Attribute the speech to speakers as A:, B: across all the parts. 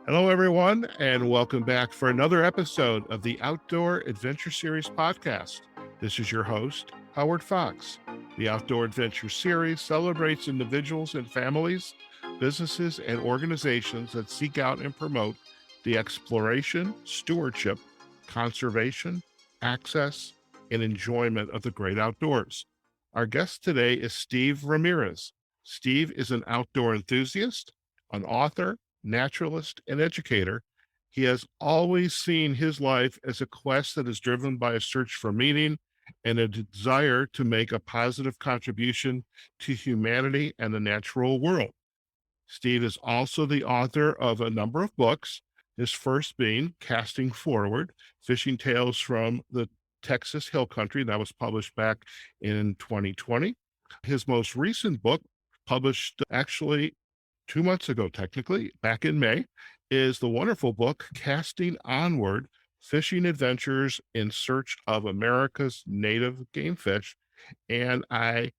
A: Hello, everyone, and welcome back for another episode of the Outdoor Adventure Series podcast. This is your host, Howard Fox. The Outdoor Adventure Series celebrates individuals and families, businesses, and organizations that seek out and promote the exploration, stewardship, conservation, access, and enjoyment of the great outdoors. Our guest today is Steve Ramirez. Steve is an outdoor enthusiast, an author, naturalist, and educator. He has always seen his life as a quest that is driven by a search for meaning and a desire to make a positive contribution to humanity and the natural world. Steve is also the author of a number of books, his first being Casting Forward, Fishing Tales from the Texas Hill Country, that was published back in 2020. His most recent book, published actually 2 months ago, technically, back in May, is the wonderful book, Casting Onward, Fishing Adventures in Search of America's Native Gamefish. And I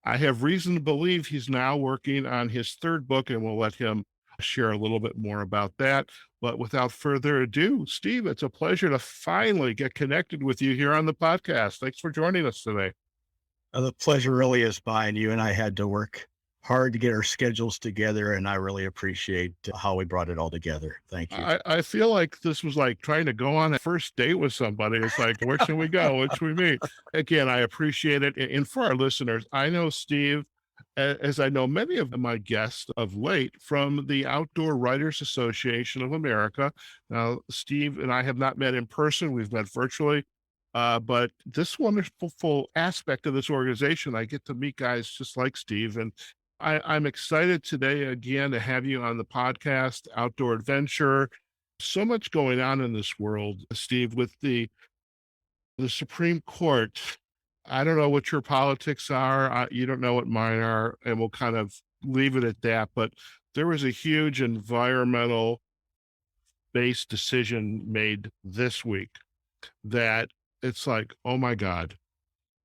A: have reason to believe he's now working on his third book, and we'll let him share a little bit more about that. But without further ado, Steve, it's a pleasure to finally get connected with you here on the podcast. Thanks for joining us today.
B: The pleasure really is mine. You and I had to work hard to get our schedules together, and I really appreciate how we brought it all together. Thank you.
A: I feel like this was like trying to go on a first date with somebody. It's like, where should we go? Where should we meet? Again, I appreciate it. And for our listeners, I know Steve, as I know many of my guests of late, from the Outdoor Writers Association of America. Now, Steve and I have not met in person. We've met virtually. But this wonderful aspect of this organization, I get to meet guys just like Steve. And I'm excited today again to have you on the podcast, Outdoor Adventure. So much going on in this world, Steve, with the Supreme Court. I don't know what your politics are. You don't know what mine are, and we'll kind of leave it at that. But there was a huge environmental-based decision made this week that it's like, oh my God.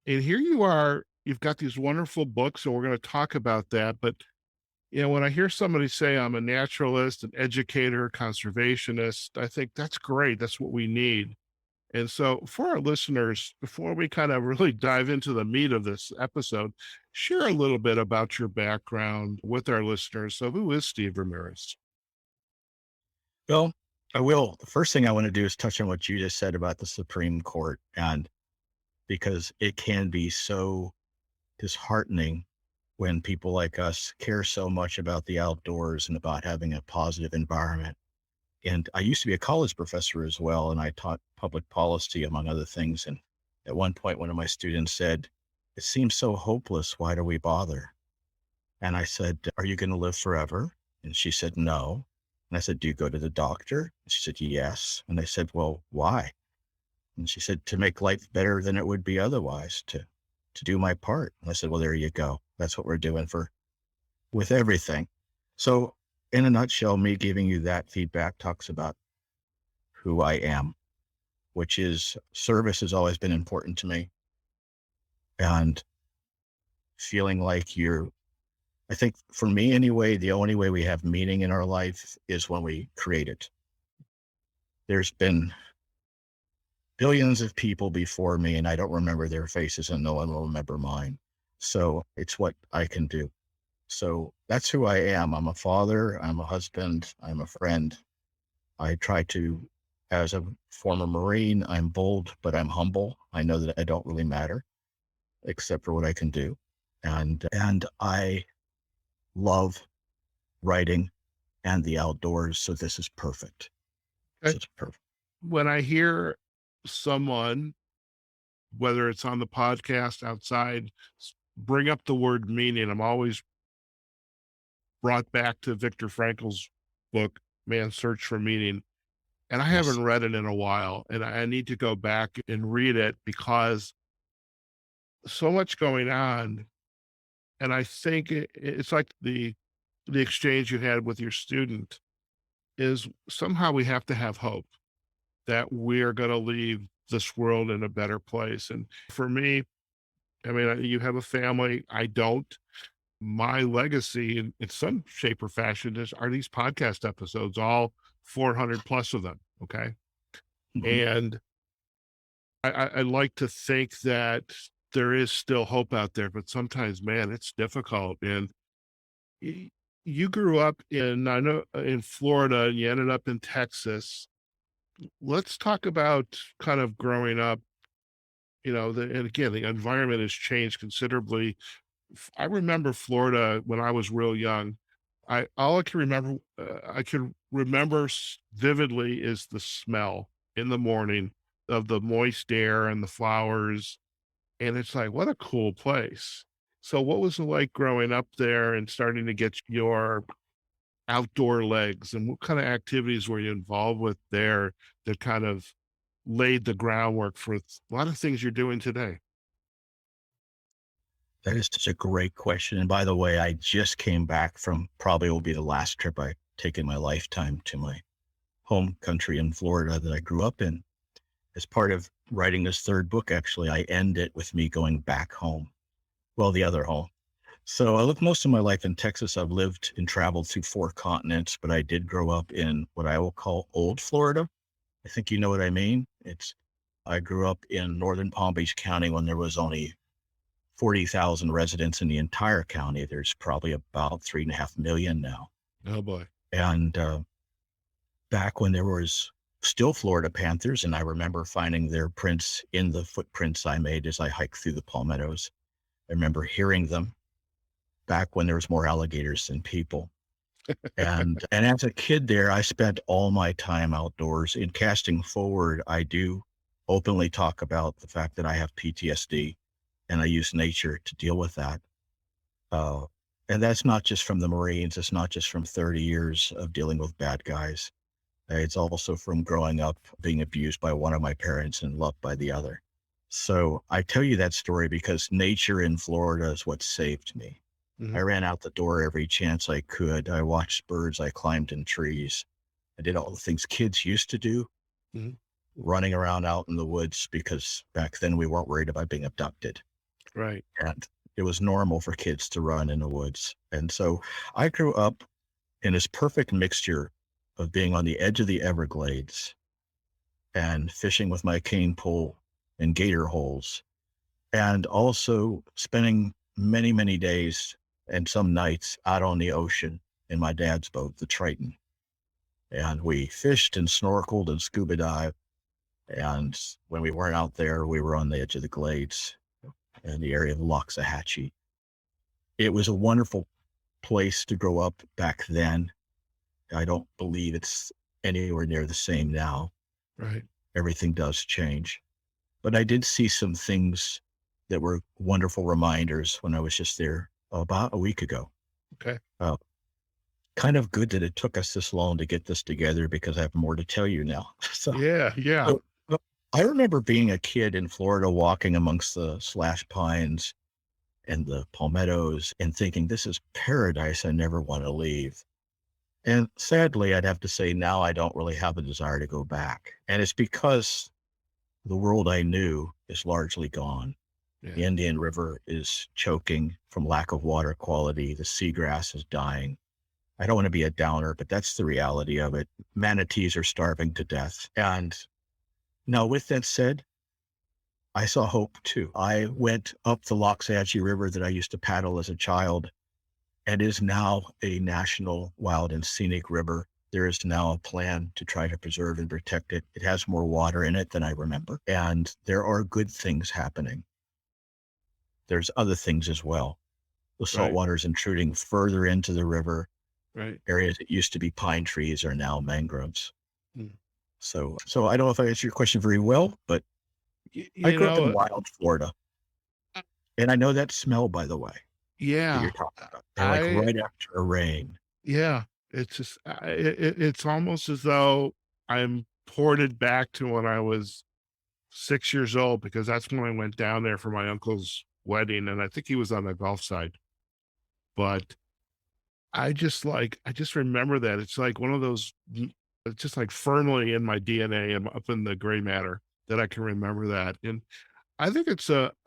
A: And here you are, you've got these wonderful books, and we're going to talk about that. But, when I hear somebody say I'm a naturalist, an educator, conservationist, I think that's great. That's what we need. And so for our listeners, before we kind of really dive into the meat of this episode, share a little bit about your background with our listeners. So who is Steve Ramirez?
B: Well, I will. The first thing I want to do is touch on what you just said about the Supreme Court, and because it can be so disheartening when people like us care so much about the outdoors and about having a positive environment. And I used to be a college professor as well, and I taught public policy, among other things. And at one point, one of my students said, "It seems so hopeless. Why do we bother?" And I said, "Are you going to live forever?" And she said, "No." And I said, "Do you go to the doctor?" And she said, "Yes." And I said, "Well, why?" And she said, "To make life better than it would be otherwise, to do my part." And I said, "Well, there you go. That's what we're doing with everything." So in a nutshell, me giving you that feedback talks about who I am, which is service has always been important to me. And feeling like I think for me anyway, the only way we have meaning in our life is when we create it. There's been billions of people before me, and I don't remember their faces, and no one will remember mine. So it's what I can do. So that's who I am. I'm a father, I'm a husband, I'm a friend. I try to, as a former Marine, I'm bold, but I'm humble. I know that I don't really matter except for what I can do. And I love writing and the outdoors. So this is perfect.
A: Okay.
B: It's perfect.
A: When I hear someone, whether it's on the podcast, outside, bring up the word meaning, I'm always brought back to Viktor Frankl's book, Man's Search for Meaning. And I
B: Yes.
A: haven't read it in a while, and I need to go back and read it because so much going on. And I think it's like the exchange you had with your student is somehow we have to have hope that we're going to leave this world in a better place. And for me, I mean, you have a family. I don't. My legacy in some shape or fashion are these podcast episodes, all 400 plus of them. Okay.
B: Mhm.
A: And I like to think that there is still hope out there, but sometimes, man, it's difficult. And y- you grew up I know in Florida and you ended up in Texas. Let's talk about kind of growing up, and again, the environment has changed considerably. I remember Florida when I was real young. All I can remember vividly is the smell in the morning of the moist air and the flowers, and it's like, what a cool place. So, what was it like growing up there and starting to get your outdoor legs, and what kind of activities were you involved with there that kind of laid the groundwork for a lot of things you're doing today?
B: That is such a great question. And by the way, I just came back from probably will be the last trip I take in my lifetime to my home country in Florida that I grew up in. As part of writing this third book, actually, I end it with me going back home. Well, the other home. So I lived most of my life in Texas. I've lived and traveled through 4 continents, but I did grow up in what I will call old Florida. I think you know what I mean. I grew up in northern Palm Beach County when there was only 40,000 residents in the entire county. There's probably about 3.5 million now.
A: Oh boy.
B: And back when there was still Florida panthers, and I remember finding their prints in the footprints I made as I hiked through the palmettos. I remember hearing them back when there was more alligators than people. And as a kid there, I spent all my time outdoors. In casting forward, I do openly talk about the fact that I have PTSD, and I use nature to deal with that. Uh, and that's not just from the Marines. It's not just from 30 years of dealing with bad guys. It's also from growing up being abused by one of my parents and loved by the other. So I tell you that story because nature in Florida is what saved me. I
A: Mhm.
B: ran out the door every chance I could. I watched birds. I climbed in trees. I did all the things kids used to do,
A: Mhm.
B: running around out in the woods because back then we weren't worried about being abducted.
A: Right.
B: And it was normal for kids to run in the woods. And so I grew up in this perfect mixture of being on the edge of the Everglades and fishing with my cane pole and gator holes, and also spending many, many days and some nights out on the ocean in my dad's boat, the Triton. And we fished and snorkeled and scuba dived. And when we weren't out there, we were on the edge of the glades in the area of Loxahatchee. It was a wonderful place to grow up back then. I don't believe it's anywhere near the same now.
A: Right.
B: Everything does change. But I did see some things that were wonderful reminders when I was just there about a week ago.
A: Okay.
B: Uh, Kind of good that it took us this long to get this together because I have more to tell you now. So,
A: Yeah. Yeah.
B: so uh, I remember being a kid in Florida walking amongst the slash pines and the palmettos and thinking, this is paradise. I never want to leave. And sadly, I'd have to say now I don't really have a desire to go back. And it's because the world I knew is largely gone.
A: Yeah.
B: The Indian River is choking from lack of water quality. The seagrass is dying. I don't want to be a downer, but that's the reality of it. Manatees are starving to death. And now, with that said, I saw hope too. I went up the Loxahatchee River that I used to paddle as a child and is now a national wild and scenic river. There is now a plan to try to preserve and protect it. It has more water in it than I remember. And there are good things happening. There's other things as well. The
A: Right.
B: saltwater is intruding further into the river.
A: Right.
B: Areas that used to be pine trees are now mangroves.
A: Mm.
B: So I don't know if I answered your question very well, but
A: Y-
B: I
A: you
B: grew up in
A: know,
B: wild Florida.
A: uh,
B: And I know that smell, by the way, that you're
A: yeah.
B: talking about. And like
A: I
B: right after a rain.
A: Yeah, it's just it's almost as though I'm ported back to when I was 6 years old because that's when I went down there for my uncle's wedding, and I think he was on the Gulf side. But I just remember that. It's like one of those it's just like firmly in my DNA and up in the gray matter that I can remember that. And I think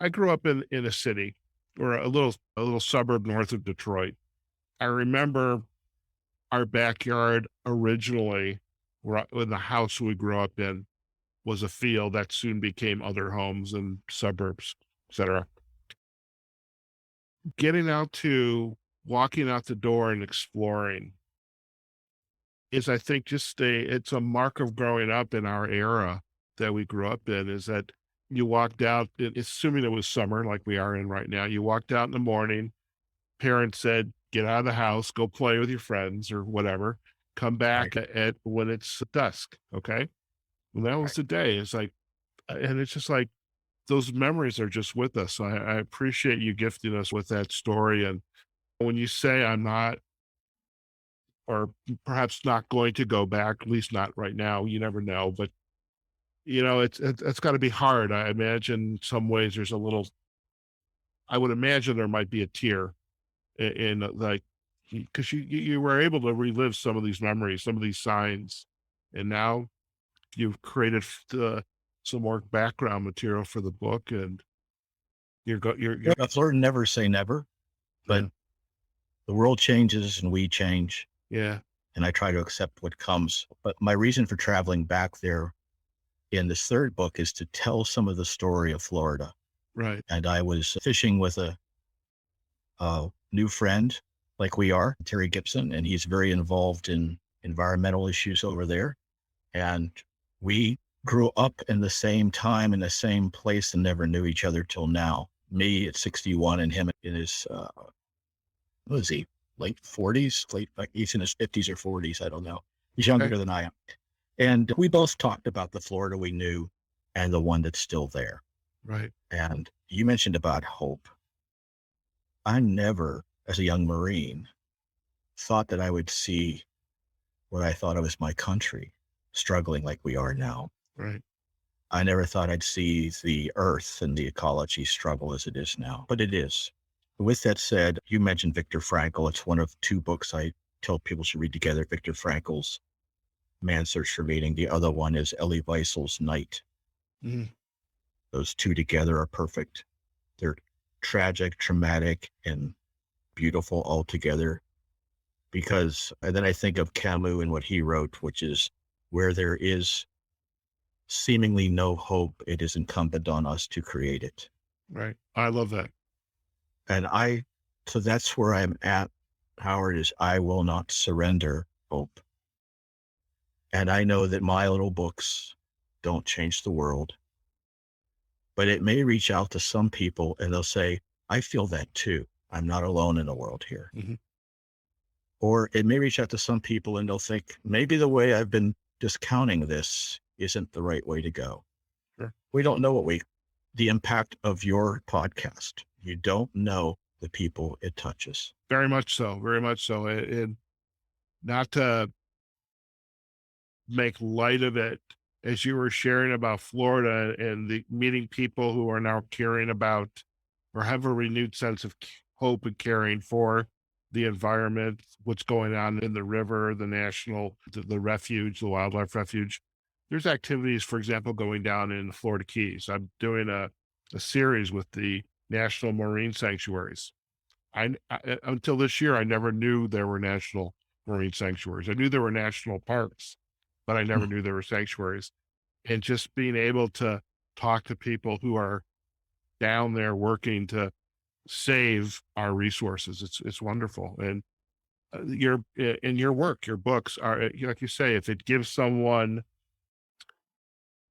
A: I grew up in a city or a little suburb north of Detroit. I remember our backyard originally. when the house we grew up in was a field that soon became other homes and suburbs, etc. Getting out to walking out the door and exploring is, I think, it's a mark of growing up in our era that we grew up in, is that you walked out, assuming it was summer like we are in right now, you walked out in the morning, parents said, get out of the house, go play with your friends or whatever, come
B: Right.
A: back at when it's dusk. Okay. And that was
B: Right.
A: the day. It's like, and it's just like, those memories are just with us. So I appreciate you gifting us with that story. And when you say I'm not, or perhaps not going to go back, at least not right now, you never know, but it's got to be hard. I imagine in some ways there's a little, I would imagine there might be a tear in like, because you were able to relive some of these memories, some of these signs, and now you've created some more background material for the book, and
B: Yeah, I've learned never say never, but
A: yeah,
B: the world changes and we change,
A: yeah,
B: and I try to accept what comes. But my reason for traveling back there in this third book is to tell some of the story of Florida.
A: right,
B: And I was fishing with a new friend, like we are, Terry Gibson, and he's very involved in environmental issues over there. And we grew up in the same time in the same place and never knew each other till now. Me at 61 and him in his, what is he, late 40s, like he's in his 50s or 40s. I don't know. He's
A: okay,
B: younger than I am. And we both talked about the Florida we knew and the one that's still there.
A: right,
B: And you mentioned about hope. I never, as a young Marine, thought that I would see what I thought of as my country struggling like we are now.
A: right,
B: I never thought I'd see the earth and the ecology struggle as it is now, but it is. With that said, you mentioned Viktor Frankl. It's one of two books I tell people should read together. Viktor Frankl's Man's Search for Meaning. The other one is Elie Wiesel's Night.
A: mhm,
B: Those two together are perfect. They're tragic, traumatic, and beautiful all together. Because, and then I think of Camus and what he wrote, which is where there is seemingly no hope, it is incumbent on us to create it.
A: right. I love that.
B: And so that's where I'm at, Howard, is I will not surrender hope. And I know that my little books don't change the world, but it may reach out to some people and they'll say, I feel that too. I'm not alone in the world here.
A: Mhm.
B: Or it may reach out to some people and they'll think, maybe the way I've been discounting this isn't the right way to go.
A: Sure.
B: We don't know the impact of your podcast. You don't know the people it touches.
A: Very much so, very much so. And not to make light of it, as you were sharing about Florida and the meeting people who are now caring about or have a renewed sense of hope and caring for the environment, what's going on in the river, the refuge, the wildlife refuge. There's activities, for example, going down in the Florida Keys. I'm doing a series with the National Marine Sanctuaries. Until this year, I never knew there were national marine sanctuaries. I knew there were national parks, but I never knew there were sanctuaries. And just being able to talk to people who are down there working to save our resources, it's wonderful. And in your work, your books are, like you say, if it gives someone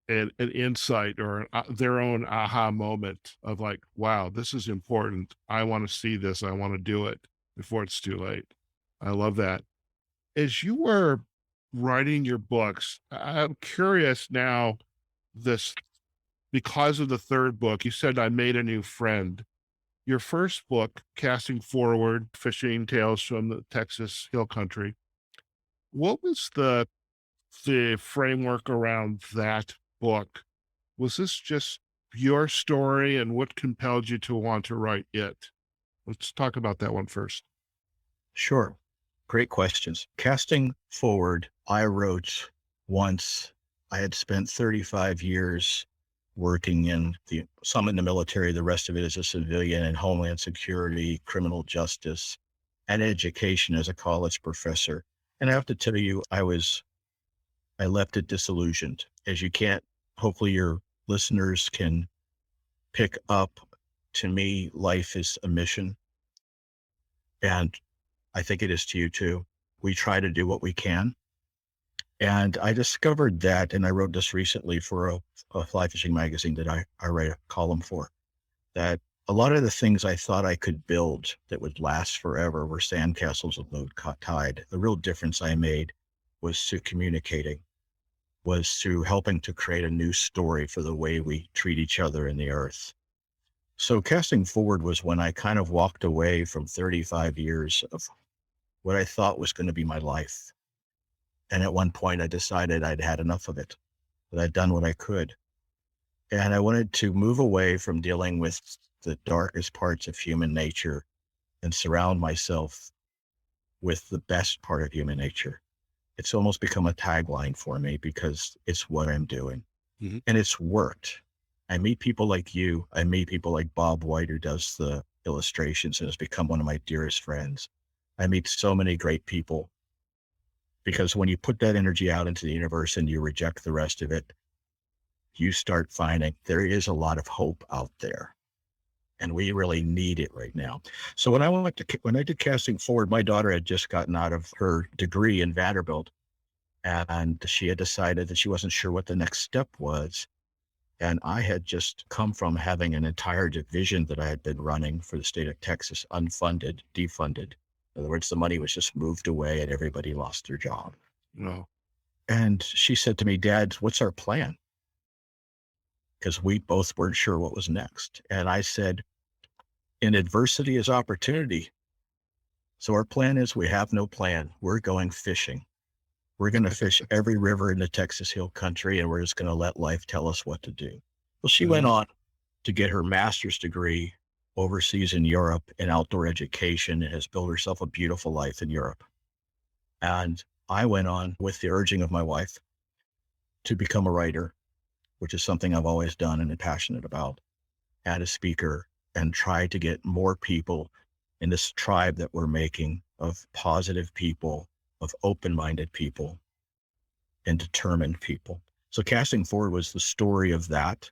A: an insight or their own aha moment of like, wow, this is important. I want to see this. I want to do it before it's too late. I love that. As you were writing your books, I'm curious now, this, because of the third book, you said I made a new friend. Your first book, Casting Forward, Fishing Tales from the Texas Hill Country. What was the framework around that book? Was this just your story, and what compelled you to want to write it? Let's talk about that one first.
B: Sure. Great questions. Casting Forward, I wrote once. I had spent 35 years working some in the military, the rest of it as a civilian in Homeland Security, criminal justice, and education as a college professor. And I have to tell you, I was I left it disillusioned. As you can't, hopefully your listeners can pick up, to me, life is a mission. And I think it is to you too. We try to do what we can. And I discovered that, and I wrote this recently for a fly fishing magazine that I write a column for, that a lot of the things I thought I could build that would last forever were sandcastles with low tide. The real difference I made was through communicating, was through helping to create a new story for the way we treat each other in the earth. So casting forward was when I kind of walked away from 35 years of what I thought was going to be my life. And at one point I decided I'd had enough of it, that I'd done what I could. And I wanted to move away from dealing with the darkest parts of human nature and surround myself with the best part of human nature. It's almost become a tagline for me because it's what I'm doing.
A: Mm-hmm.
B: And it's worked. I meet people like you. I meet people like Bob White, who does the illustrations and has become one of my dearest friends. I meet so many great people because when you put that energy out into the universe and you reject the rest of it, you start finding there is a lot of hope out there. And we really need it right now. So when I did casting forward, my daughter had just gotten out of her degree in Vanderbilt, and she had decided that she wasn't sure what the next step was. And I had just come from having an entire division that I had been running for the state of Texas, unfunded, defunded. In other words, the money was just moved away and everybody lost their job.
A: No.
B: And she said to me, "Dad, what's our plan?" Because we both weren't sure what was next. And I said, in adversity is opportunity. So our plan is we have no plan. We're going fishing. We're going to fish every river in the Texas Hill Country, and we're just going to let life tell us what to do. Well, she went on to get her master's degree overseas in Europe in outdoor education and has built herself a beautiful life in Europe. And I went on with the urging of my wife to become a writer, which is something I've always done and am passionate about, and a speaker, and try to get more people in this tribe that we're making of positive people, of open-minded people, and determined people. So casting forward was the story of that.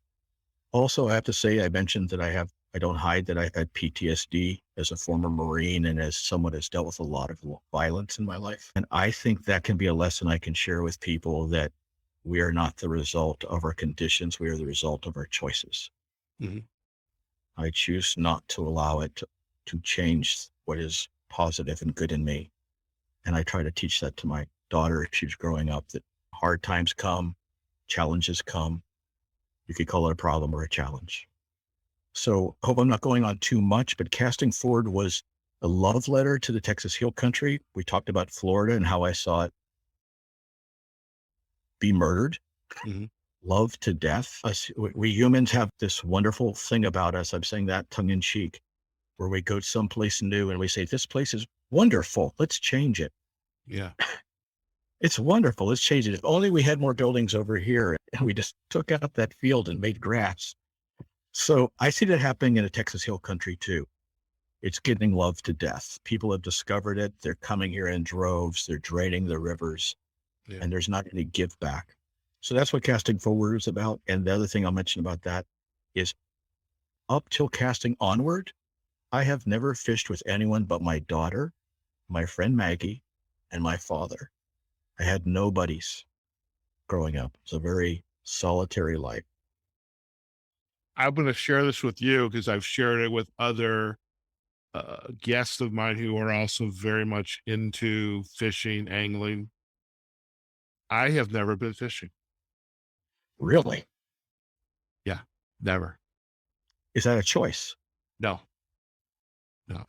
B: Also, I have to say, I mentioned that I don't hide that I've had PTSD as a former Marine and as someone who's dealt with a lot of violence in my life. And I think that can be a lesson I can share with people, that we are not the result of our conditions. We are the result of our choices.
A: Mm-hmm.
B: I choose not to allow it to change what is positive and good in me. And I try to teach that to my daughter as she's growing up, that hard times come, challenges come. You could call it a problem or a challenge. So I hope I'm not going on too much, but casting forward was a love letter to the Texas Hill Country. We talked about Florida and how I saw it be murdered, loved to death. We humans have this wonderful thing about us. I'm saying that tongue in cheek, where we go someplace new and we say, this place is wonderful. Let's change it.
A: Yeah.
B: It's wonderful. Let's change it. If only we had more buildings over here and we just took out that field and made grass. So I see that happening in the Texas Hill Country too. It's getting loved to death. People have discovered it. They're coming here in droves. They're draining the rivers, and there's not any give back. So that's what casting forward is about. And the other thing I'll mention about that is, up till casting onward, I have never fished with anyone but my daughter, my friend Maggie, and my father. I had no buddies growing up. It's a very solitary life.
A: I'm going to share this with you because I've shared it with other guests of mine who are also very much into fishing, angling. I have never been fishing.
B: Really?
A: Yeah, never.
B: Is that a choice?
A: No.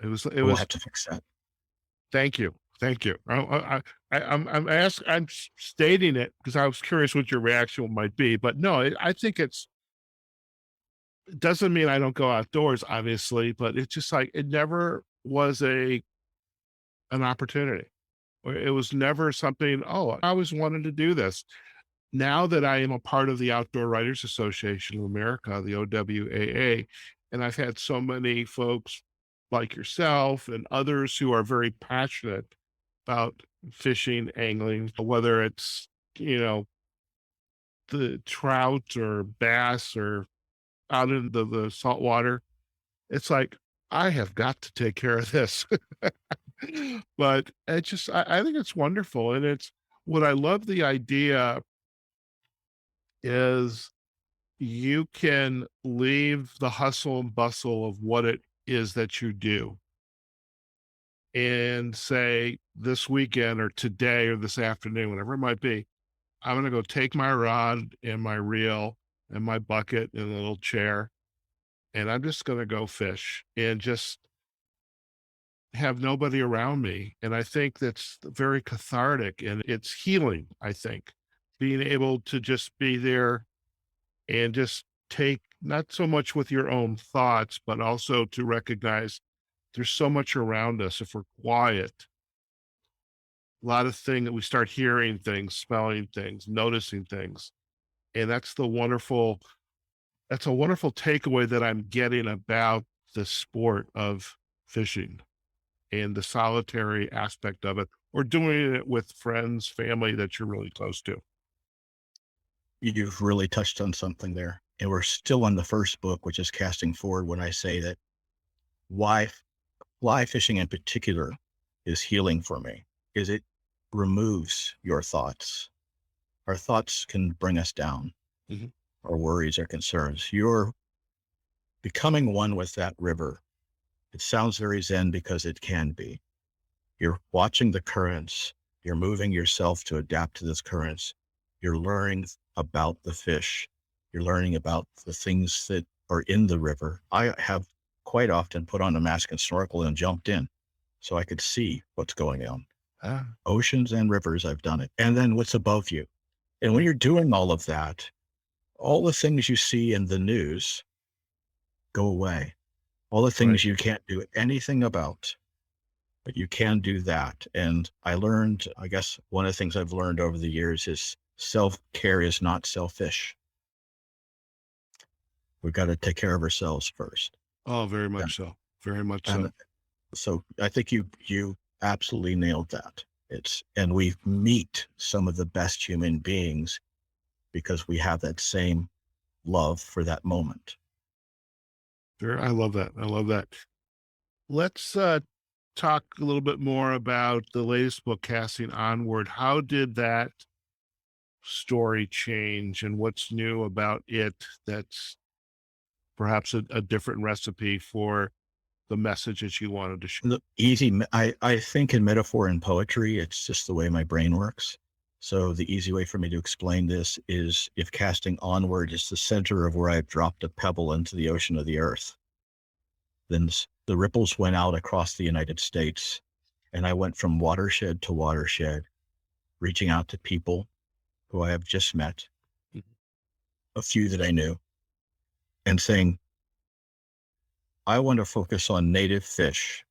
A: We'll
B: have to fix that.
A: Thank you. I'm stating it because I was curious what your reaction might be, but no, I think it doesn't mean I don't go outdoors, obviously, but it's just like, it never was an opportunity, or it was never something, I always wanted to do this. Now that I am a part of the Outdoor Writers Association of America, the OWAA, and I've had so many folks like yourself and others who are very passionate about fishing, angling, whether it's, the trout or bass or out in the saltwater, it's like, I have got to take care of this. But I think it's wonderful. And it's what I love the idea is you can leave the hustle and bustle of what it is that you do and say this weekend or today or this afternoon, whatever it might be, I'm going to go take my rod and my reel and my bucket and a little chair, and I'm just going to go fish and just have nobody around me. And I think that's very cathartic and it's healing, I think, being able to just be there and just take not so much with your own thoughts, but also to recognize there's so much around us. If we're quiet, a lot of things that we start hearing things, smelling things, noticing things. And that's a wonderful takeaway that I'm getting about the sport of fishing and the solitary aspect of it, or doing it with friends, family that you're really close to.
B: You've really touched on something there. And we're still on the first book, which is Casting Forward, when I say that why fly fishing in particular is healing for me, is it removes your thoughts. Our thoughts can bring us down,
A: Mhm.
B: our worries, our concerns. You're becoming one with that river. It sounds very Zen because it can be. You're watching the currents. You're moving yourself to adapt to those currents. You're learning about the fish. You're learning about the things that are in the river. I have quite often put on a mask and snorkel and jumped in so I could see what's going on.
A: Ah,
B: Oceans and rivers, I've done it. And then what's above you. And when you're doing all of that, all the things you see in the news go away. All the
A: right.
B: things you can't do anything about, but you can do that. And I learned, I guess one of the things I've learned over the years is self-care is not selfish. We've got to take care of ourselves first.
A: Oh, very
B: And,
A: much so. Very much
B: and
A: so.
B: so I think you absolutely nailed that. And we meet some of the best human beings because we have that same love for that moment.
A: I love that. I love that. Let's talk a little bit more about the latest book, Casting Onward. How did that story change and what's new about it that's perhaps a different recipe for the message that you wanted to share?
B: The I think in metaphor and poetry, it's just the way my brain works. So the easy way for me to explain this is if casting onward is the center of where I've dropped a pebble into the ocean of the earth, then the ripples went out across the United States. And I went from watershed to watershed, reaching out to people who I have just met,
A: Mhm.
B: a few that I knew, and saying, I want to focus on native fish,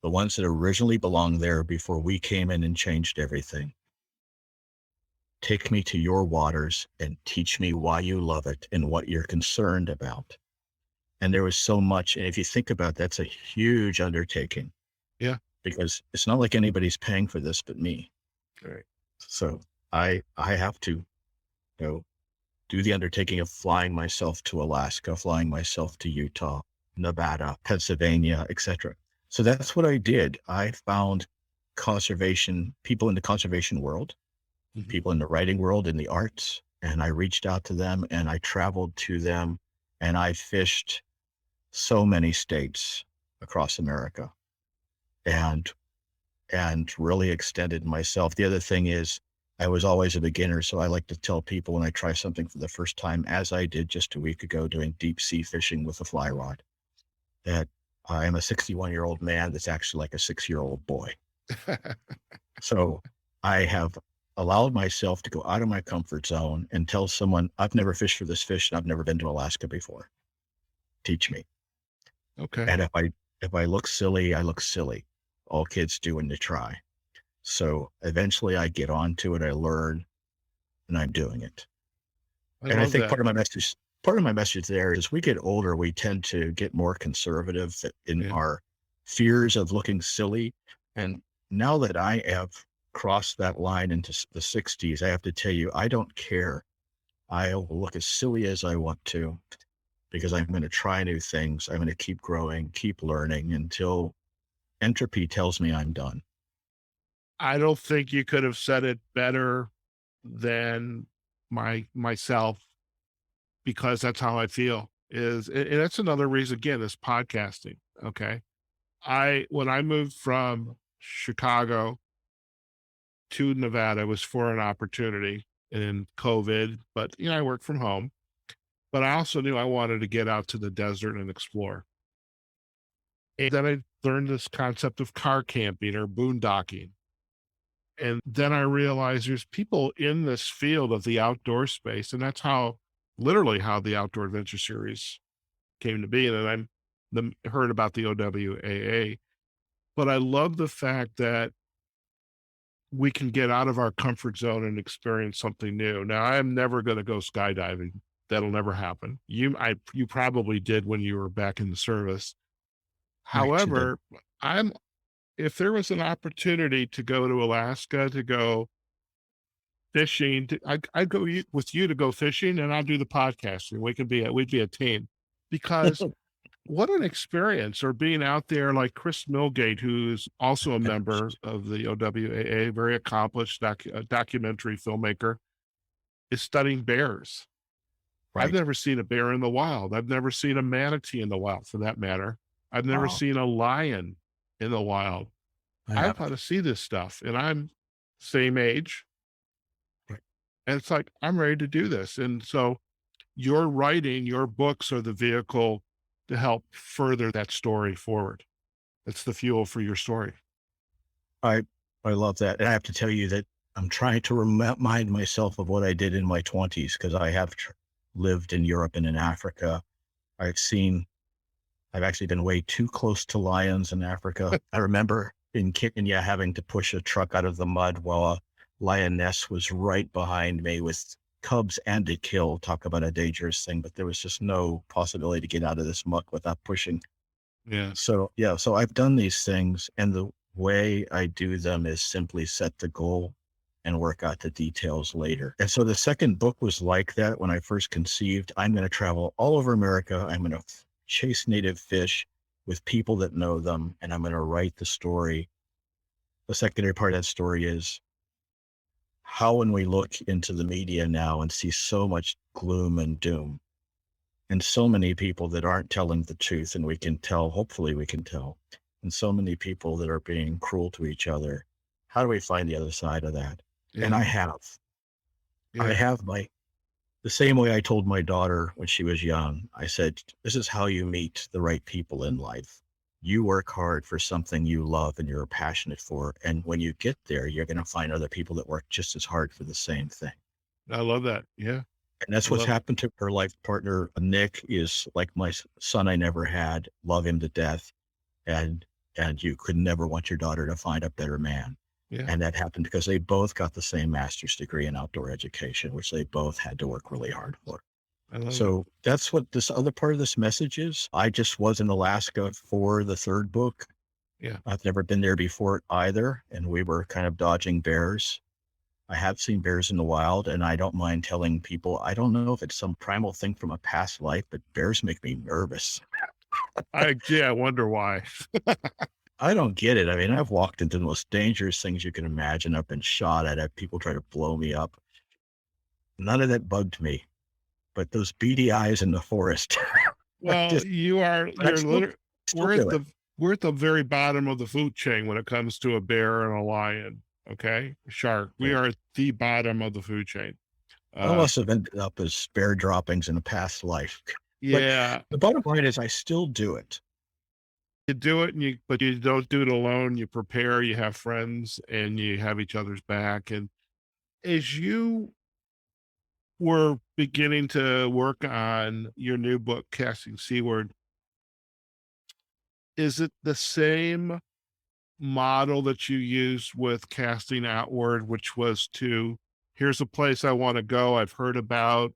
B: the ones that originally belonged there before we came in and changed everything. Take me to your waters and teach me why you love it and what you're concerned about. And there was so much. And if you think about it, that's a huge undertaking.
A: Yeah.
B: Because it's not like anybody's paying for this but me.
A: Right.
B: So I have to, do the undertaking of flying myself to Alaska, flying myself to Utah, Nevada, Pennsylvania, etc. So that's what I did. I found people in the conservation world,
A: Mhm.
B: people in the writing world, in the arts, and I reached out to them and I traveled to them and I fished so many states across America and really extended myself. The other thing is I was always a beginner. So I like to tell people when I try something for the first time, as I did just a week ago, doing deep sea fishing with a fly rod, that I am a 61-year-old man that's actually like a 6-year-old boy. So I have allowed myself to go out of my comfort zone and tell someone, I've never fished for this fish and I've never been to Alaska before. Teach me.
A: Okay.
B: And if I look silly, I look silly. All kids do when they try. So eventually I get onto it, I learn, and I'm doing it.
A: I
B: And I
A: love
B: think
A: that.
B: part of my message there is we get older, we tend to get more conservative in
A: Yeah.
B: our fears of looking silly. And now that I have crossed that line into the 60s, I have to tell you, I don't care I'll look as silly as I want to because I'm going to try new things. I'm going to keep growing, keep learning until entropy tells me I'm done.
A: I don't think you could have said it better than myself, because that's how I feel. And that's another reason, again, is podcasting. Okay. When I moved from Chicago to Nevada, it was for an opportunity in COVID, but I worked from home, but I also knew I wanted to get out to the desert and explore. And then I learned this concept of car camping or boondocking. And then I realized there's people in this field of the outdoor space. And that's literally how the Outdoor Adventure Series came to be. And then heard about the OWAA. But I love the fact that we can get out of our comfort zone and experience something new. Now, I'm never going to go skydiving. That'll never happen. You probably did when you were back in the service.
B: Right. She did.
A: However, I'm if there was an opportunity to go to Alaska to go fishing, I'd go with you to go fishing, and I'll do the podcasting. We'd be a team, because what an experience. Or being out there like Chris Milgate, who's also a member of the OWAA, very accomplished documentary filmmaker, is studying bears. I've
B: Right.
A: never seen a bear in the wild. I've never seen a manatee in the wild, for that matter. I've never
B: Wow.
A: seen a lion in the wild.
B: I
A: I
B: have.
A: want to see this stuff, and I'm same age,
B: Right.
A: and it's like, I'm ready to do this. And so your writing, your books are the vehicle to help further that story forward. That's the fuel for your story.
B: I, I love that. And I have to tell you that I'm trying to remind myself of what I did in my 20s because I have lived in Europe and in Africa. I've seen I've actually been way too close to lions in Africa. I remember in Kenya having to push a truck out of the mud while a lioness was right behind me with cubs and a kill. Talk about a dangerous thing, but there was just no possibility to get out of this muck without pushing.
A: Yeah.
B: So, yeah, so I've done these things, and the way I do them is simply set the goal and work out the details later. And so the second book was like that when I first conceived. I'm going to travel all over America. I'm going to chase native fish with people that know them, and I'm going to write the story. The secondary part of that story is how, when we look into the media now and see so much gloom and doom and so many people that aren't telling the truth, and we can tell, hopefully we can tell, and so many people that are being cruel to each other, how do we find the other side of that? And
A: Yeah.
B: I
A: Yeah.
B: have the same way I told my daughter when she was young. I said, this is how you meet the right people in life. You work hard for something you love and you're passionate for. And when you get there, you're going to find other people that work just as hard for the same thing.
A: I love that. Yeah.
B: And that's
A: I
B: what's
A: love
B: happened to her life partner. Nick is like my son I never had, love him to death. And you could never want your daughter to find a better man.
A: Yeah.
B: And that happened because they both got the same master's degree in outdoor education, which they both had to work really hard for.
A: I love it.
B: So that's what this other part of this message is. I just was in Alaska for the third book.
A: Yeah.
B: I've never been there before either. And we were kind of dodging bears. I have seen bears in the wild, and I don't mind telling people, I don't know if it's some primal thing from a past life, but bears make me nervous.
A: I wonder why.
B: I don't get it. I mean, I've walked into the most dangerous things you can imagine. I've been shot at. I've people try to blow me up. None of that bugged me, but those beady eyes in the forest.
A: Well,
B: just, but I still
A: we're at
B: do it.
A: the very bottom of the food chain when it comes to a bear and a lion. Okay. Shark. We
B: Yeah.
A: are at the bottom of the food chain.
B: I must have ended up as bear droppings in a past life. But
A: Yeah.
B: the bottom line is I still do it.
A: You do it, but you don't do it alone. You prepare, you have friends, and you have each other's back. And as you were beginning to work on your new book, Casting Seaward, is it the same model that you used with Casting Outward, which was here's a place I want to go, I've heard about,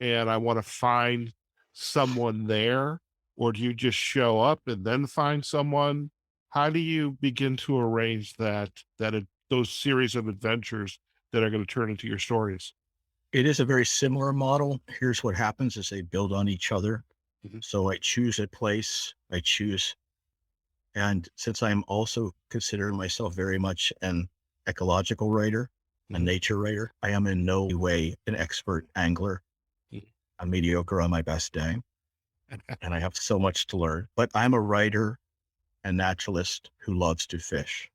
A: and I want to find someone there? Or do you just show up and then find someone? How do you begin to arrange those series of adventures that are going to turn into your stories?
B: It is a very similar model. Here's what happens is they build on each other.
A: Mhm.
B: So I choose a place, and since I'm also considering myself very much an ecological writer, a
A: Mhm.
B: nature writer, I am in no way an expert angler.
A: Mhm.
B: I'm mediocre on my best day, and I have so much to learn. But I'm a writer and naturalist who loves to fish.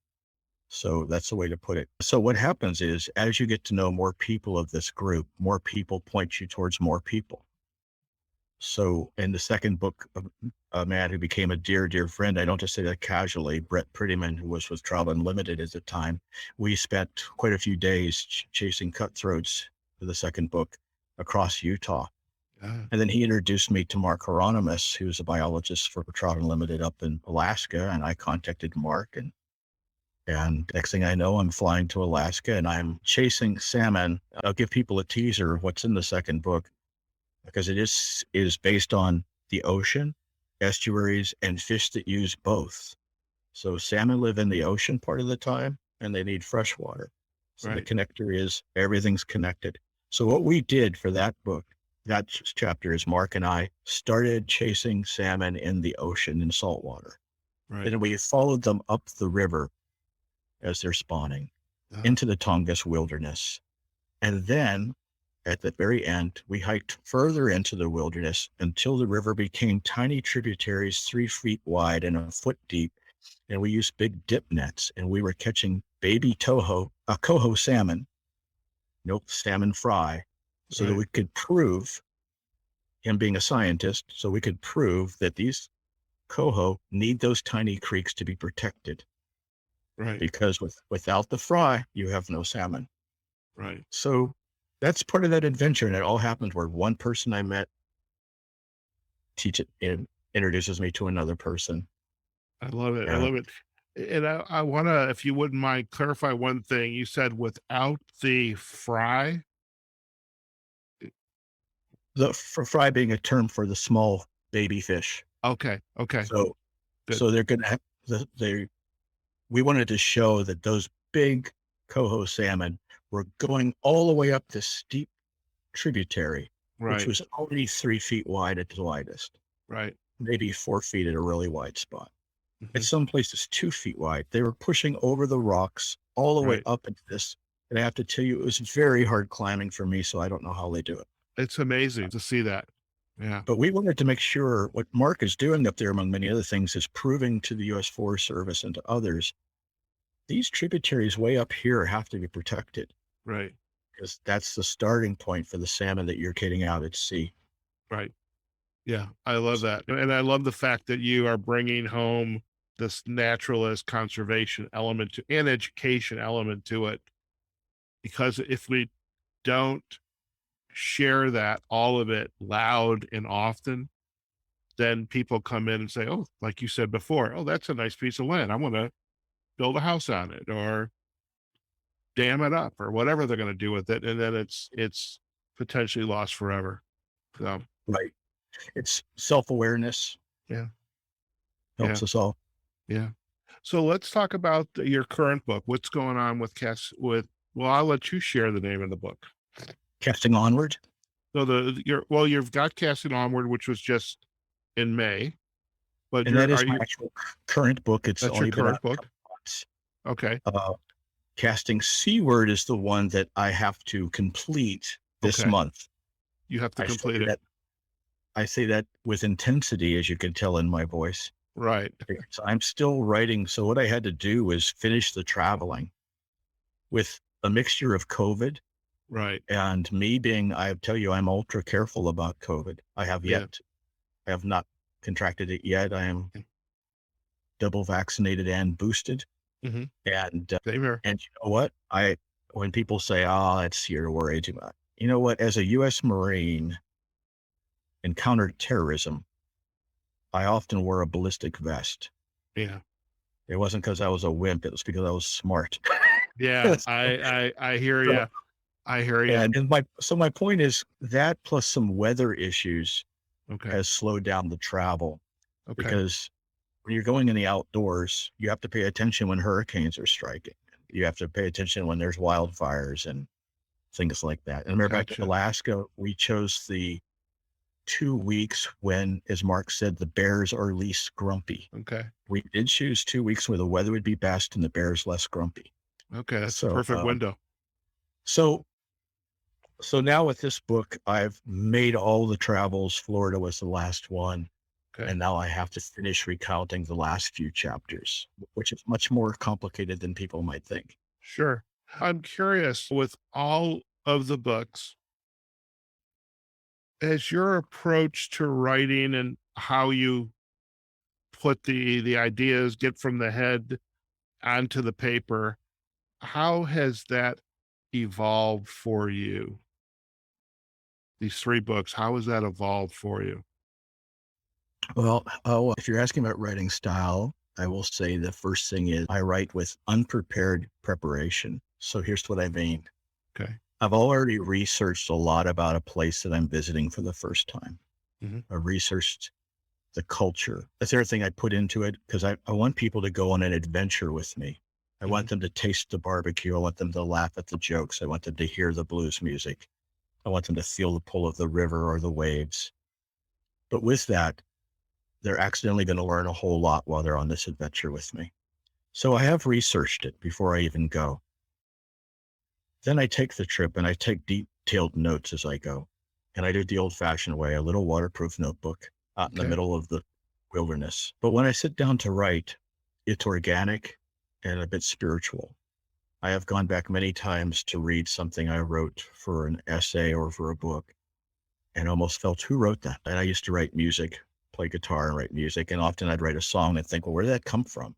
B: So that's the way to put it. So what happens is, as you get to know more people of this group, more people point you towards more people. So in the second book, a man who became a dear, dear friend, I don't just say that casually, Brett Prettyman, who was with Travel Unlimited at the time, we spent quite a few days chasing cutthroats for the second book across Utah.
A: Ah,
B: And then he introduced me to Mark Hieronymus, who's a biologist for Trout Unlimited up in Alaska. And I contacted Mark, and next thing I know, I'm flying to Alaska and I'm chasing salmon. I'll give people a teaser of what's in the second book because it is based on the ocean, estuaries, and fish that use both. So salmon live in the ocean part of the time and they need fresh water. So the
A: right.
B: connector is everything's connected. So what we did for that book, that chapter is Mark and I started chasing salmon in the ocean in saltwater.
A: Right.
B: And we followed them up the river as they're spawning
A: Ah,
B: into the Tongass wilderness. And then at the very end, we hiked further into the wilderness until the river became tiny tributaries 3 feet wide and a foot deep. And we used big dip nets and we were catching baby coho salmon, salmon fry, so that
A: right.
B: we could prove, him being a scientist, so we could prove that these coho need those tiny creeks to be protected
A: Right.
B: because without the fry, you have no salmon.
A: Right.
B: So that's part of that adventure. And it all happened where one person I met teach it and introduces me to another person.
A: I love it. I
B: And
A: love it. And I want to, if you wouldn't mind, clarify one thing. You said without the fry.
B: the fry being a term for the small baby fish.
A: Okay. Okay.
B: So,
A: Good.
B: so they're going to have, we wanted to show that those big coho salmon were going all the way up this steep tributary, which
A: Right.
B: was only 3 feet wide at the widest,
A: Right.
B: maybe 4 feet at a really wide spot. At
A: Mhm.
B: some places 2 feet wide. They were pushing over the rocks all the way
A: Right.
B: up into this. And I have to tell you, it was very hard climbing for me. So I don't know how they do it.
A: It's amazing to see that. Yeah.
B: But we wanted to make sure what Mark is doing up there, among many other things, is proving to the U.S. Forest Service and to others, these tributaries way up here have to be protected
A: Right.
B: because that's the starting point for the salmon that you're getting out at sea.
A: Right. Yeah. I love that. And I love the fact that you are bringing home this naturalist conservation element to and education element to it. Because if we don't share that, all of it loud and often, then people come in and say, oh, like you said before, oh, that's a nice piece of land. I want to build a house on it or dam it up or whatever they're going to do with it. And then it's potentially lost forever. So
B: Right. It's self-awareness
A: yeah, yeah,
B: helps us all.
A: yeah. So let's talk about your current book. What's going on with well, I'll let you share the name of the book.
B: Casting onward.
A: So you've got Casting Onward, which was just in May, but
B: And that
A: are
B: is my
A: you,
B: actual current book. It's
A: that's your
B: only been out
A: current
B: a
A: book?
B: couple months.
A: Okay.
B: Casting Seaward is the one that I have to complete this
A: Okay.
B: month.
A: You have to
B: I say
A: complete it.
B: that I say that with intensity, as you can tell in my voice.
A: Right.
B: So I'm still writing. So what I had to do was finish the traveling with a mixture of COVID
A: Right.
B: and me being, I tell you, I'm ultra careful about COVID. I
A: Yeah.
B: have not contracted it yet. I am double vaccinated and boosted.
A: Mm-hmm.
B: And,
A: Same here.
B: and you know what? When people say, oh, that's you're worried about, you know what? As a U.S. Marine in counterterrorism, I often wore a ballistic vest.
A: Yeah.
B: It wasn't because I was a wimp. It was because I was smart.
A: Yeah.
B: So,
A: I hear
B: so-
A: you. I hear you.
B: and my point is that plus some weather issues
A: Okay.
B: has slowed down the travel
A: Okay.
B: because when you're going in the outdoors, you have to pay attention when hurricanes are striking. You have to pay attention when there's wildfires and things like that. And remember back to
A: Gotcha.
B: Alaska, we chose the 2 weeks when, as Mark said, the bears are least grumpy.
A: Okay.
B: We did choose 2 weeks where the weather would be best and the bears less grumpy.
A: Okay. That's the
B: So,
A: perfect window.
B: so, so now with this book, I've made all the travels. Florida was the last one.
A: Okay.
B: And now I have to finish recounting the last few chapters, which is much more complicated than people might think.
A: Sure. I'm curious, with all of the books, as your approach to writing and how you put the ideas, get from the head onto the paper, how has that evolved for you? These 3 books, how has that evolved for you?
B: Well, if you're asking about writing style, I will say the first thing is I write with unprepared preparation. So here's what I mean.
A: Okay.
B: I've already researched a lot about a place that I'm visiting for the first time.
A: Mhm.
B: I've researched the culture. That's the other thing I put into it because I want people to go on an adventure with me. I want
A: Mhm.
B: them to taste the barbecue. I want them to laugh at the jokes. I want them to hear the blues music. I want them to feel the pull of the river or the waves. But with that, they're accidentally going to learn a whole lot while they're on this adventure with me. So I have researched it before I even go. Then I take the trip and I take detailed notes as I go. And I do it the old fashioned way, a little waterproof notebook out in the
A: Okay.
B: middle of the wilderness. But when I sit down to write, it's organic and a bit spiritual. I have gone back many times to read something I wrote for an essay or for a book and almost felt, who wrote that? And I used to write music, play guitar and write music. And often I'd write a song and think, well, where did that come from?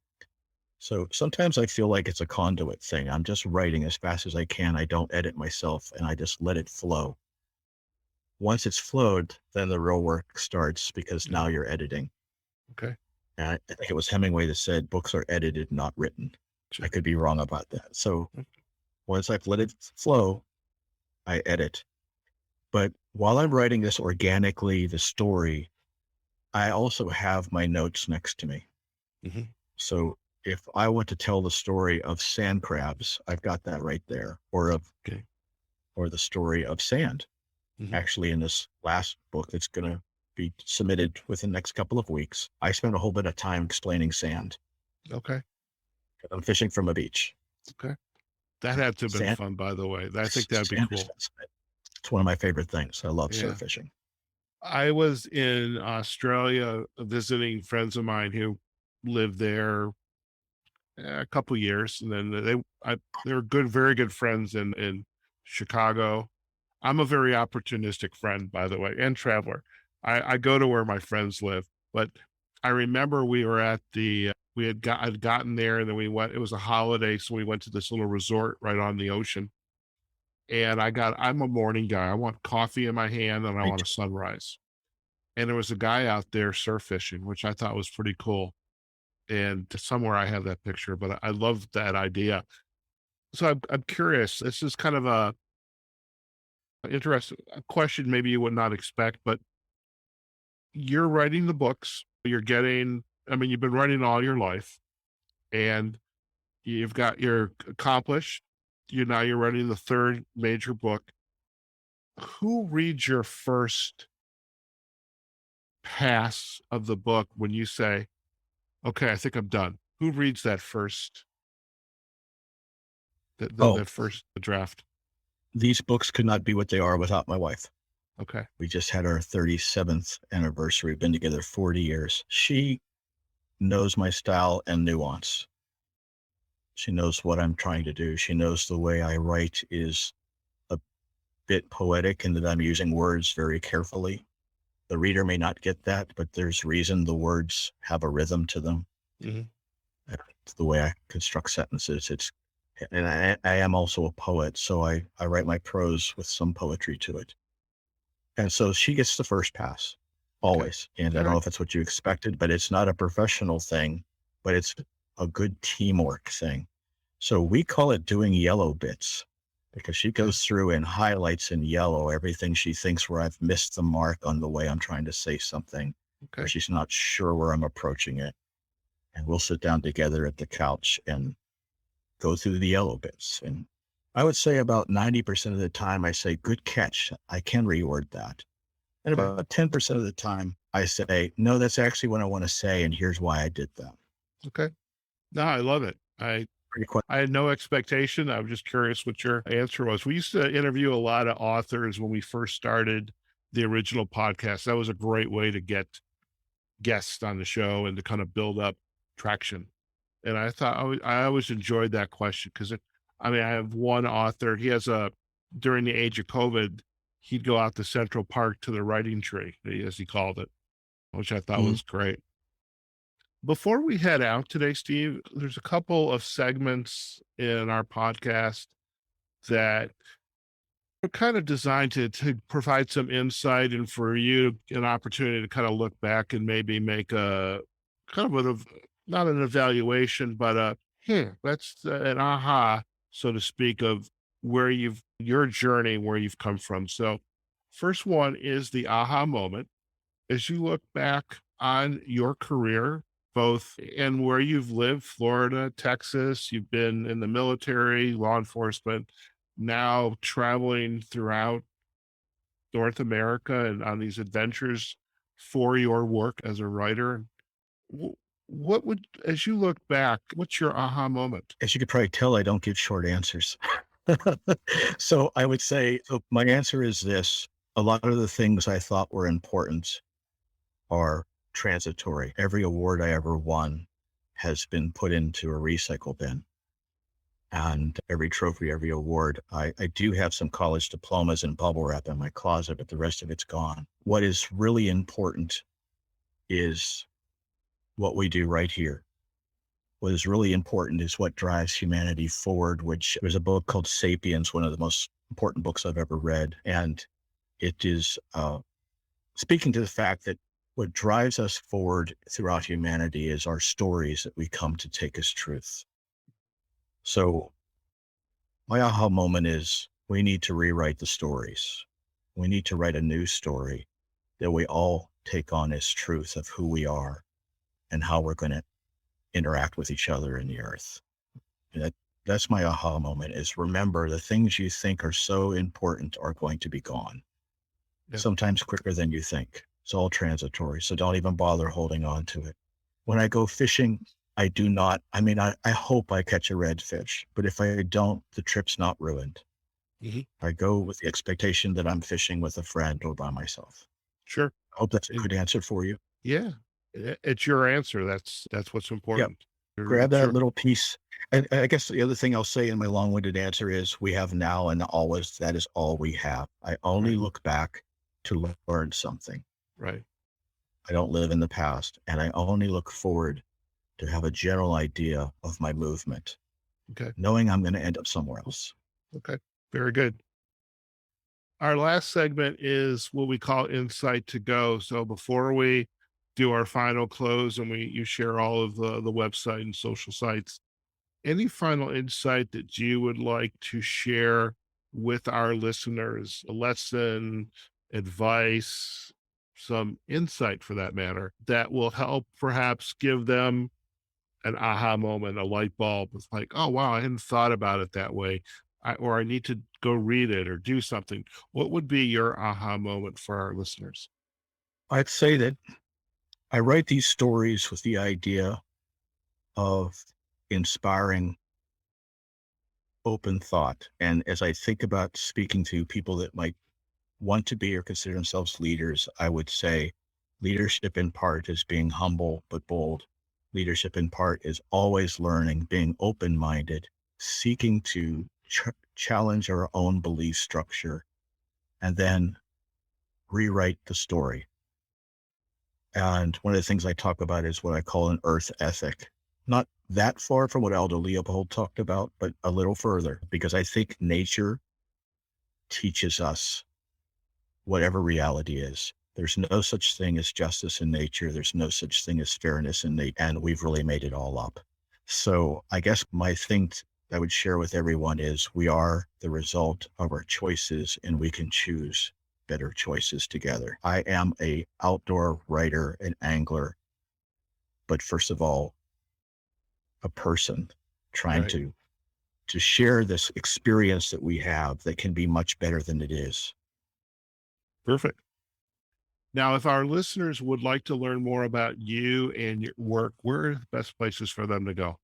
B: So sometimes I feel like it's a conduit thing. I'm just writing as fast as I can. I don't edit myself and I just let it flow. Once it's flowed, then the real work starts because now
A: Mhm.
B: you're editing.
A: Okay.
B: And I think it was Hemingway that said books are edited, not written. I
A: Sure.
B: could be wrong about that. So
A: Mm.
B: once I've let it flow, I edit. But while I'm writing this organically, the story, I also have my notes next to me.
A: Mhm.
B: So if I want to tell the story of sand crabs, I've got that right there,
A: Okay.
B: or the story of sand.
A: Mhm.
B: Actually, in this last book that's going to be submitted within the next couple of weeks, I spent a whole bit of time explaining sand.
A: Okay.
B: I'm fishing from a beach.
A: Okay. That had to have been
B: Sand,
A: fun, by the way. I think that'd be
B: sand is
A: cool.
B: fascinating. It's one of my favorite things. I love surf
A: Yeah.
B: fishing.
A: I was in Australia visiting friends of mine who lived there a couple years, and then they were good, very good friends in Chicago. I'm a very opportunistic friend, by the way, and traveler. I go to where my friends live, but I remember we were at I'd gotten there, and then we went. It was a holiday, so we went to this little resort right on the ocean. And I'm a morning guy. I want coffee in my hand and I want
B: Right.
A: a sunrise. And there was a guy out there surf fishing, which I thought was pretty cool. And somewhere I have that picture, but I love that idea. So I'm curious. This is kind of a interesting a question maybe you would not expect, but you're writing the books. I mean, you've been writing all your life and you're accomplished. Now you're writing the 3rd major book. Who reads your first pass of the book when you say, okay, I think I'm done? Who reads that first,
B: Oh,
A: the first draft?
B: these books could not be what they are without my wife.
A: Okay.
B: We just had our 37th anniversary. We've been together 40 years. She knows my style and nuance. She knows what I'm trying to do. She knows the way I write is a bit poetic and that I'm using words very carefully. The reader may not get that, but there's reason the words have a rhythm to them.
A: Mhm.
B: It's the way I construct sentences. And I am also a poet, so I write my prose with some poetry to it. And so she gets the first pass
A: Okay.
B: always. And I don't know
A: Alright.
B: if that's what you expected, but it's not a professional thing, but it's a good teamwork thing. So we call it doing yellow bits because she
A: Okay.
B: goes through and highlights in yellow everything she thinks where I've missed the mark on the way I'm trying to say something, or
A: Okay.
B: she's not sure where I'm approaching it. And we'll sit down together at the couch and go through the yellow bits. And I would say about 90% of the time I say, good catch. I can reword that. And
A: Okay.
B: about 10% of the time I say, no, that's actually what I want to say. And here's why I did that.
A: Okay. No, I love it.
B: Pretty quick.
A: I had no expectation. I was just curious what your answer was. We used to interview a lot of authors when we first started the original podcast. That was a great way to get guests on the show and to kind of build up traction. And I thought I always enjoyed that question because I mean, I have one author. He has during the age of COVID, he'd go out to Central Park to the writing tree, as he called it, which I thought
B: Mhm.
A: was great. Before we head out today, Steve, there's a couple of segments in our podcast that are kind of designed to provide some insight and for you an opportunity to kind of look back and maybe make a kind of not an evaluation, but that's an aha, so to speak, of your journey, where you've come from. So first one is the aha moment as you look back on your career, both in where you've lived, Florida, Texas, you've been in the military, law enforcement, now traveling throughout North America and on these adventures for your work as a writer. What would, as you look back, what's your aha moment?
B: As you could probably tell, I don't give short answers. So I would say, so my answer is this. A lot of the things I thought were important are transitory. Every award I ever won has been put into a recycle bin. And every trophy, every award, I do have some college diplomas and bubble wrap in my closet, but the rest of it's gone. What is really important is what we do right here. What is really important is what drives humanity forward, which there's a book called Sapiens, one of the most important books I've ever read. And it is speaking to the fact that what drives us forward throughout humanity is our stories that we come to take as truth. So my aha moment is we need to rewrite the stories. We need to write a new story that we all take on as truth of who we are and how we're going to interact with each other in the earth. And that's my aha moment is remember the things you think are so important are going to be gone.
A: Yeah.
B: Sometimes quicker than you think. It's all transitory. So don't even bother holding on to it. When I go fishing, I do not, I hope I catch a redfish, but if I don't, the trip's not ruined.
A: Mm-hmm.
B: I go with the expectation that I'm fishing with a friend or by myself.
A: Sure.
B: I hope that's a good answer for you.
A: Yeah. It's your answer. That's what's important.
B: Grab
A: It's
B: that
A: your,
B: little piece. And I guess the other thing I'll say in my long-winded answer is we have now and always, that is all we have. I only
A: Right.
B: look back to learn something.
A: Right.
B: I don't live in the past, and I only look forward to have a general idea of my movement,
A: Okay.
B: knowing I'm going to end up somewhere else.
A: Okay. Very good. Our last segment is what we call InSight2Go. So before we do our final close and you share all of the website and social sites, any final insight that you would like to share with our listeners, a lesson, advice, some insight for that matter, that will help perhaps give them an aha moment, a light bulb. It's like, oh, wow, I hadn't thought about it that way. Or I need to go read it or do something. What would be your aha moment for our listeners?
B: I'd say that I write these stories with the idea of inspiring open thought. And as I think about speaking to people that might want to be or consider themselves leaders, I would say leadership in part is being humble but bold. Leadership in part is always learning, being open-minded, seeking to challenge our own belief structure, and then rewrite the story. And one of the things I talk about is what I call an earth ethic. Not that far from what Aldo Leopold talked about, but a little further, because I think nature teaches us whatever reality is. There's no such thing as justice in nature. There's no such thing as fairness in nature, and we've really made it all up. So I guess my thing I would share with everyone is we are the result of our choices, and we can choose better choices together. I am a outdoor writer and angler, but first of all, a person trying
A: Right.
B: to to share this experience that we have that can be much better than it is.
A: Perfect. Now, if our listeners would like to learn more about you and your work, where are the best places for them to go?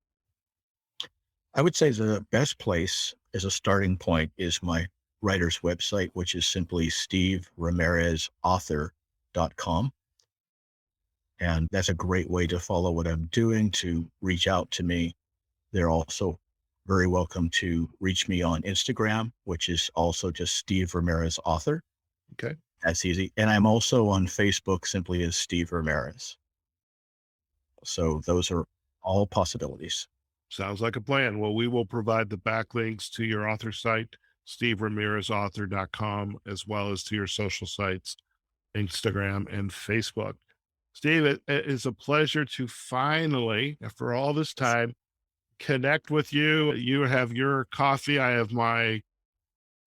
B: I would say the best place as a starting point is my writer's website, which is simply SteveRamirezAuthor.com. And that's a great way to follow what I'm doing, to reach out to me. They're also very welcome to reach me on Instagram, which is also just Steve Ramirez Author.
A: Okay.
B: That's easy. And I'm also on Facebook simply as Steve Ramirez. So those are all possibilities.
A: Sounds like a plan. Well, we will provide the backlinks to your author site, SteveRamirezAuthor.com, as well as to your social sites, Instagram and Facebook. Steve, it is a pleasure to finally, after all this time, connect with you. You have your coffee, I have my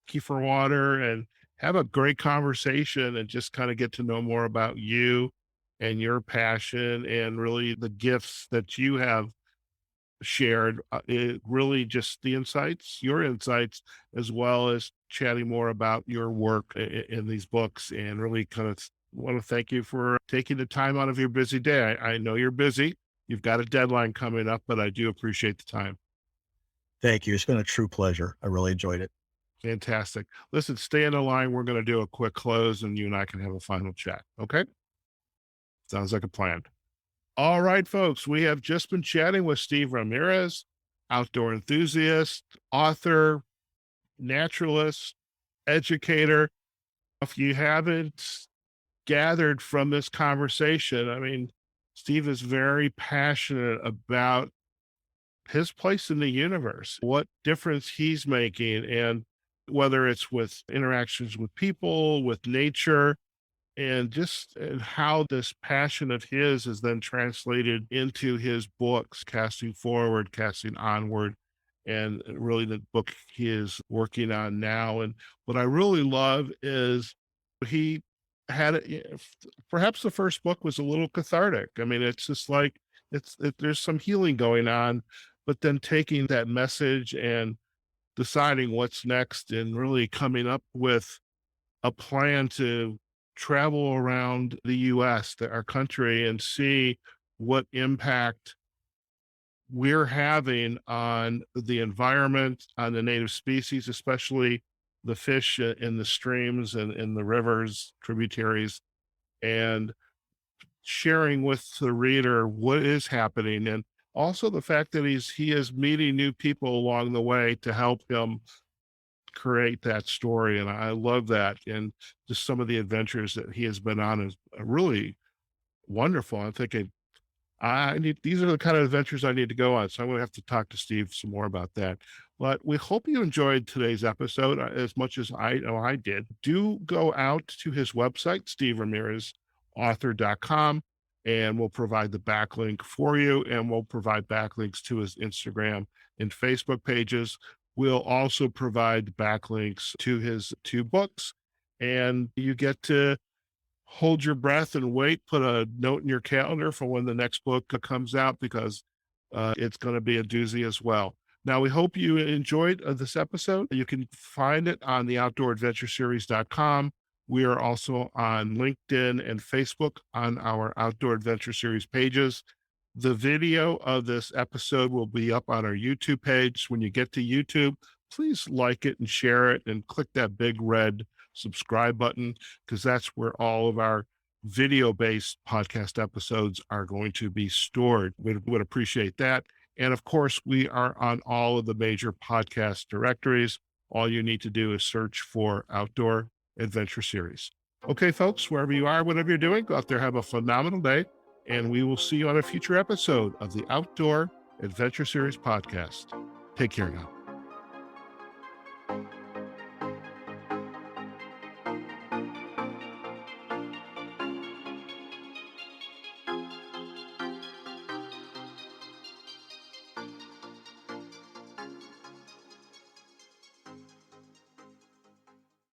A: kefir water, and have a great conversation and just kind of get to know more about you and your passion and really the gifts that you have shared. It really just the insights, your insights, as well as chatting more about your work in these books, and really kind of want to thank you for taking the time out of your busy day. I know you're busy. You've got a deadline coming up, but I do appreciate the time.
B: Thank you. It's been a true pleasure. I really enjoyed it.
A: Fantastic. Listen, stay in the line. We're going to do a quick close and you and I can have a final chat. Okay. Sounds like a plan. All right, folks. We have just been chatting with Steve Ramirez, outdoor enthusiast, author, naturalist, educator. If you haven't gathered from this conversation, I mean, Steve is very passionate about his place in the universe, what difference he's making, and whether it's with interactions with people, with nature, and just and how this passion of his is then translated into his books, Casting Forward, Casting Onward, and really the book he is working on now. And what I really love is he had it, perhaps the first book was a little cathartic. I mean, it's just like there's some healing going on, but then taking that message and deciding what's next and really coming up with a plan to travel around the US, our country, and see what impact we're having on the environment, on the native species, especially the fish in the streams and in the rivers, tributaries, and sharing with the reader what is happening. And also the fact that he is meeting new people along the way to help him create that story. And I love that. And just some of the adventures that he has been on is really wonderful. I'm thinking, these are the kind of adventures I need to go on. So I'm going to have to talk to Steve some more about that. But we hope you enjoyed today's episode as much as I know I did. Do go out to his website, SteveRamirezAuthor.com, and we'll provide the backlink for you. And we'll provide backlinks to his Instagram and Facebook pages. We'll also provide backlinks to his 2 books, and you get to hold your breath and wait, put a note in your calendar for when the next book comes out, because it's going to be a doozy as well. Now, we hope you enjoyed this episode. You can find it on the outdooradventureseries.com. We are also on LinkedIn and Facebook on our Outdoor Adventure Series pages. The video of this episode will be up on our YouTube page. When you get to YouTube, please like it and share it and click that big red subscribe button, because that's where all of our video-based podcast episodes are going to be stored. We would appreciate that. And of course, we are on all of the major podcast directories. All you need to do is search for Outdoor Adventure Series. Okay, folks, wherever you are, whatever you're doing, go out there, have a phenomenal day. And we will see you on a future episode of the Outdoor Adventure Series podcast. Take care now.